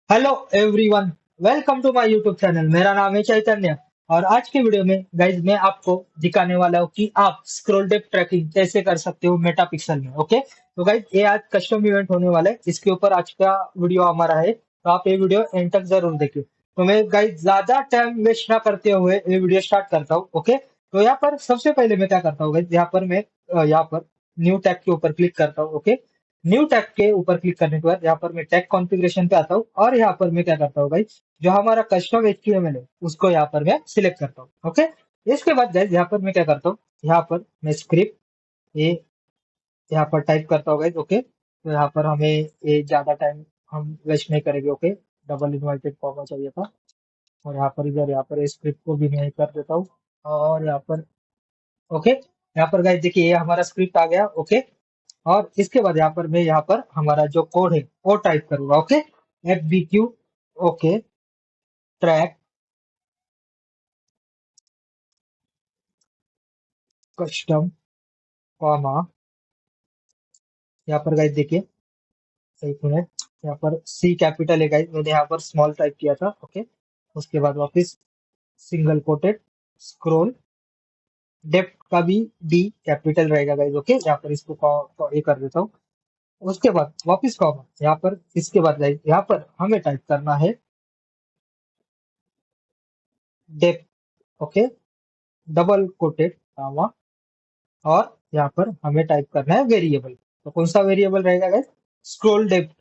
Hello everyone. Welcome to my YouTube channel. मेरा नाम है चैतन्य। और आज की वीडियो में गाइज मैं आपको दिखाने वाला हूँ कि आप स्क्रॉल डेप्थ ट्रैकिंग कैसे कर सकते हो मेटापिक्सल में। ओके, तो गाइज ये आज कस्टम इवेंट होने वाला है, इसके ऊपर आज का वीडियो हमारा है, तो आप ये वीडियो एंड तक जरूर देखिए। तो मैं गाइज ज्यादा टाइम वेस्ट ना करते हुए ये वीडियो स्टार्ट करता हूँ। ओके, तो यहाँ पर सबसे पहले मैं क्या करता हूँ गाइज, यहाँ पर मैं यहाँ पर न्यू टैग के ऊपर क्लिक करता हूँ। ओके, न्यू टैग के ऊपर क्लिक करने के बाद यहाँ पर मैं टैग कॉन्फ़िगरेशन पे आता हूँ और यहाँ पर मैं क्या करता हूँ भाई, जो हमारा कस्टम एचटीएमएल है उसको यहाँ पर मैं सिलेक्ट करता हूँ। ओके, इसके बाद गाइज यहाँ पर मैं क्या करता हूँ, यहाँ पर मैं स्क्रिप्ट ये यहाँ पर टाइप करता हूँ गाइज। ओके, तो यहाँ पर हमें ये ज्यादा टाइम हम वेस्ट नहीं करेंगे। ओके, डबल इन्वर्टेड कॉमा चाहिए था और यहाँ पर इधर यहाँ पर स्क्रिप्ट को भी मैं कर देता हूँ और यहाँ पर ओके, यहाँ पर गाइज देखिए ये हमारा स्क्रिप्ट आ गया। ओके, और इसके बाद यहाँ पर मैं यहाँ पर हमारा जो कोड है वो टाइप करूंगा। Okay, F B Q okay track custom comma, यहाँ पर गाइस देखिए, एक मिनट, यहाँ पर सी कैपिटल है गाइस, मैंने यहाँ पर स्मॉल टाइप किया था। ओके, उसके बाद वापस सिंगल कोटेड स्क्रोल डेप्थ का भी डी कैपिटल रहेगा गाइस। ओके, यहाँ पर इसको ये कर देता हूँ। उसके बाद वापस कॉमा, यहाँ पर इसके बाद गाइस यहाँ पर हमें टाइप करना है depth. Okay, double coated comma, और यहाँ पर हमें टाइप करना है वेरिएबल। तो कौन सा वेरिएबल रहेगा guys, scroll depth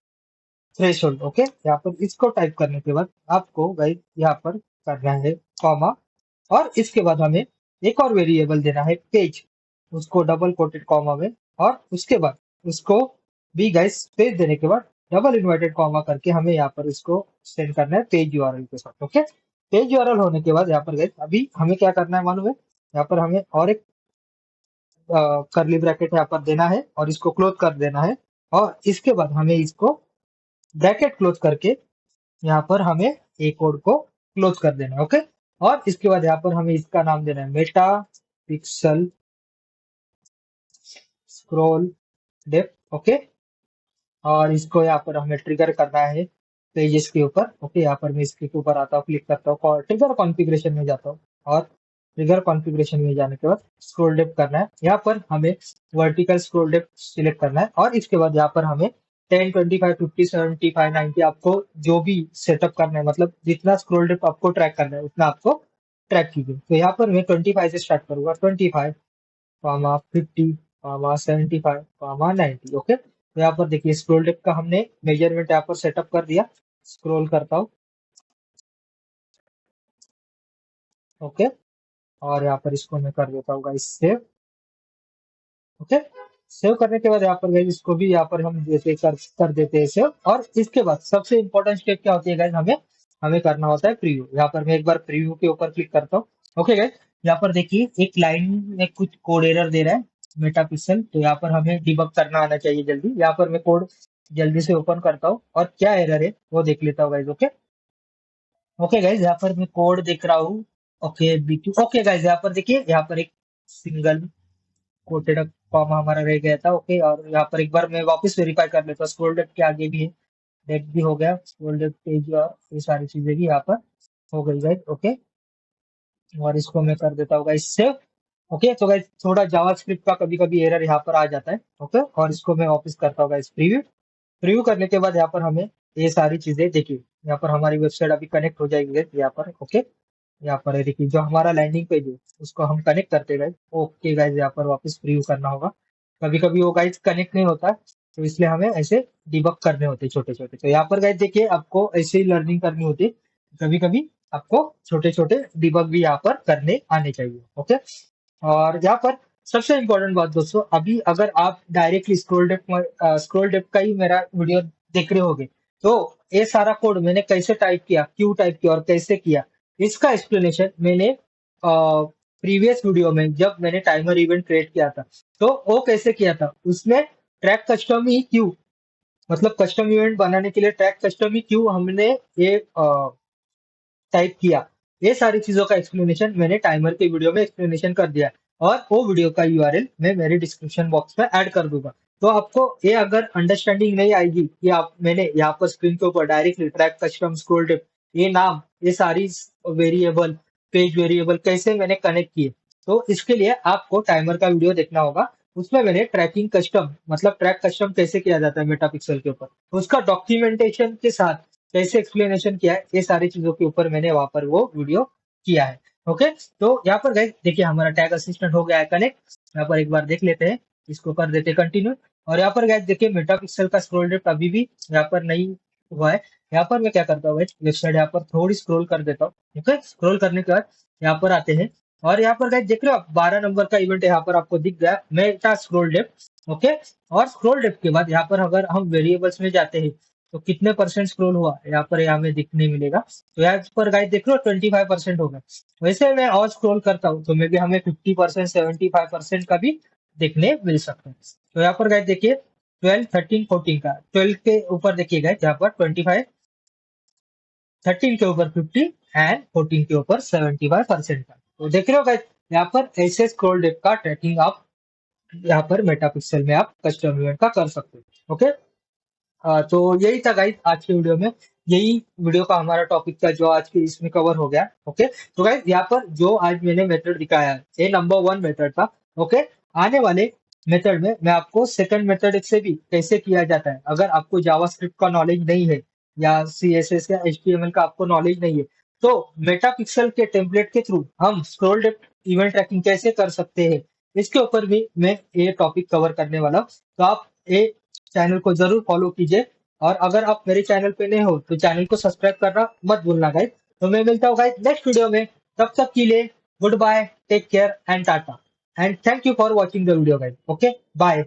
threshold. Okay, यहाँ पर इसको टाइप करने के बाद आपको गाइस यहाँ पर करना है कॉमा, और इसके बाद हमें एक और वेरिएबल देना है पेज, उसको डबल कोटेड कॉमा में, और उसके बाद उसको भी गाइस स्पेस देने के बाद डबल इन्वर्टेड कॉमा करके हमें यहाँ पर इसको सेंड करना है पेज यूआरएल के साथ। ओके, पेज यूआरएल होने के बाद यहाँ पर गाइस अभी हमें क्या करना है मालूम है, यहाँ पर हमें और एक करली ब्रैकेट यहाँ पर देना है और इसको क्लोज कर देना है, और इसके बाद हमें इसको ब्रैकेट क्लोज करके यहाँ पर हमें ए कोड को क्लोज कर देना है। ओके, और इसके बाद यहाँ पर हमें इसका नाम देना है Meta pixel scroll depth. Okay, और इसको यहाँ पर हमें ट्रिगर करना है पेजेस के ऊपर। ओके, यहाँ पर मैं इसके ऊपर आता हूँ, क्लिक करता हूँ, ट्रिगर कॉन्फ़िगरेशन में जाता हूँ, और ट्रिगर कॉन्फ़िगरेशन में जाने के बाद स्क्रोल डेप्थ करना है। यहाँ पर हमें वर्टिकल स्क्रोल डेप्थ सिलेक्ट करना है, और इसके बाद यहाँ पर हमें 10, 25, 50, 75, 90 आपको जो भी सेटअप करना है, मतलब जितना स्क्रोल डेप्थ आपको ट्रैक करना है उतना आपको ट्रैक कीजिए। तो यहाँ पर मैं 25 से स्टार्ट करूंगा, 25 कॉमा 50 कॉमा 75 कॉमा 90। ओके, तो यहाँ पर देखिए स्क्रोल डेप्थ का हमने मेजरमेंट यहाँ पर सेटअप कर दिया। स्क्रॉल करता हूँ। ओके, और यहाँ पर इसको मैं कर देता हूँ गाइस सेव। ओके, सेव करने के बाद यहाँ पर गाइस इसको भी यहाँ पर हम जैसे कर देते हैं सेव, और इसके बाद सबसे इंपॉर्टेंट स्टेप क्या होती है गाइस, हमें हमें करना होता है प्रीव्यू। यहाँ पर मैं एक बार प्रीव्यू के ऊपर क्लिक करता हूँ। ओके गाइस, यहाँ पर देखिए एक लाइन में कुछ कोड एरर दे रहा है मेटापिक्सल, तो यहाँ पर हमें डिबग करना आना चाहिए जल्दी। यहाँ पर मैं कोड जल्दी से ओपन करता हूँ और क्या एरर है वो देख लेता हूँ गाइस। ओके, ओके गाइज यहाँ पर मैं कोड देख रहा हूँ। ओके बी2, ओके गाइज यहाँ पर देखिए, यहाँ पर एक सिंगल कोटेड कॉमा हमारा रह गया था। ओके, और यहाँ पर एक बार मैं वापस वेरीफाई कर लेता हूँ, स्क्रोल डेप्थ के आगे भी है, डेट भी हो गया, स्क्रोल डेप्थ पेज और ये सारी चीजें भी यहाँ पर हो गई गाइज। ओके, और इसको मैं कर देता हूँ गाइज सेव। ओके, तो गाइज थोड़ा जावास्क्रिप्ट का कभी कभी एरर यहाँ पर आ जाता है। ओके, और इसको मैं वापस करता हूँ गाइज प्रीव्यू। प्रीव्यू करने के बाद यहाँ पर हमें ये सारी चीजें देखिए, यहाँ पर हमारी वेबसाइट अभी कनेक्ट हो जाएगी guys, यहाँ पर। ओके, यहाँ पर है देखिए जो हमारा लैंडिंग पेज है उसको हम कनेक्ट करते गए। ओके गाइज, यहाँ पर वापस प्रीव्यू करना होगा, कभी कभी वो गाइज कनेक्ट नहीं होता, तो इसलिए हमें ऐसे डिबग करने होते छोटे छोटे। तो यहाँ पर गाइज देखिए आपको ऐसे ही लर्निंग करनी होती है, कभी कभी आपको छोटे छोटे डिबग भी यहाँ पर करने आने चाहिए। ओके, और यहाँ पर सबसे इम्पोर्टेंट बात दोस्तों, अभी अगर आप डायरेक्टली स्क्रोल डेप का ही मेरा वीडियो देख रहे होगे, तो ये सारा कोड मैंने कैसे टाइप किया, क्यों टाइप किया और कैसे किया, इसका एक्सप्लेनेशन मैंने प्रीवियस वीडियो में जब मैंने टाइमर इवेंट क्रिएट किया था, तो वो कैसे किया था, उसमें ट्रैक कस्टम ही क्यों, मतलब कस्टम इवेंट बनाने के लिए ट्रैक कस्टम ही क्यों हमने ये टाइप किया, ये सारी चीजों का एक्सप्लेनेशन मैंने टाइमर के वीडियो में एक्सप्लेनेशन कर दिया, और वो वीडियो का यूआरएल मैं मेरे डिस्क्रिप्शन बॉक्स में ऐड कर दूंगा। तो आपको ये अगर अंडरस्टैंडिंग नहीं आएगी कि आप मैंने यहाँ पर स्क्रीन के ऊपर directly track custom scroll dip ये नाम ये सारी वेरिएबल पेज वेरिएबल कैसे मैंने कनेक्ट किए, तो इसके लिए आपको टाइमर का वीडियो देखना होगा। उसमें मैंने ट्रैकिंग कस्टम मतलब ट्रैक कस्टम कैसे किया जाता है मेटापिक्सल के ऊपर उसका डॉक्यूमेंटेशन के साथ कैसे एक्सप्लेनेशन किया है, ये सारी चीजों के ऊपर मैंने वहां पर वो वीडियो किया है। ओके, तो यहाँ पर गाइस देखिए हमारा टैग असिस्टेंट हो गया है कनेक्ट। यहाँ पर एक बार देख लेते हैं, इसको कर देते कंटिन्यू। और यहाँ पर गाइस देखिए मेटापिक्सल का स्क्रॉल रेट अभी भी यहाँ पर नहीं हुआ है। यहाँ पर मैं क्या करता हूँ वेबसाइट यहाँ पर थोड़ी स्क्रॉल कर देता हूँ। ओके, स्क्रॉल करने के बाद यहाँ पर आते हैं और यहाँ पर गाइस देख रहे हो आप 12 नंबर का इवेंट यहाँ पर आपको दिख गया मेटा स्क्रॉल डेप्थ। ओके, और स्क्रॉल डेप्थ के बाद यहाँ पर अगर हम वेरिएबल्स में जाते हैं तो कितने परसेंट स्क्रॉल हुआ यहाँ पर हमें दिखने मिलेगा। तो यहाँ पर गाइस देख रहे हो 25% हो गया। वैसे मैं और स्क्रॉल करता हूँ तो मे बी हमें 50% 75% का भी देखने मिल सकता है। तो यहाँ पर गाइस देखिए 12 13 14 का 12 के ऊपर देखिए गाइस यहाँ पर 25, 13 के ऊपर 50 एंड 14 के ऊपर 75% का। तो देख रहे हो गाइस यहाँ पर ऐसे स्क्रॉल डेप्थ का ट्रैकिंग आप यहाँ पर मेटापिक्सल में आप कस्टम इवेंट का कर सकते हो। ओके, तो यही था गाइस आज के वीडियो में। यही वीडियो का हमारा टॉपिक था जो आज के इसमें कवर हो गया। ओके, तो गाइस यहाँ पर जो आज मैंने मेथड दिखाया है ये नंबर 1 मेथड था। ओके, आने वाले मेथड में मैं आपको सेकंड मेथड से भी कैसे किया जाता है। अगर आपको जावास्क्रिप्ट का नॉलेज नहीं है या सीएसएस या एचटीएमएल का आपको नॉलेज नहीं है तो मेटापिक्सल के टेम्पलेट के थ्रू हम स्क्रॉल डेप्थ इवेंट ट्रैकिंग कैसे कर सकते हैं इसके ऊपर भी मैं ये टॉपिक कवर करने वाला हूँ। तो आप ये चैनल को जरूर फॉलो कीजिए और अगर आप मेरे चैनल पे नए हो तो चैनल को सब्सक्राइब करना मत भूलना गाइस। तो मैं मिलता हूँ गाइस नेक्स्ट वीडियो में, तब तक के लिए good bye, take care and tata and thank you for watching the video guys. Okay, bye.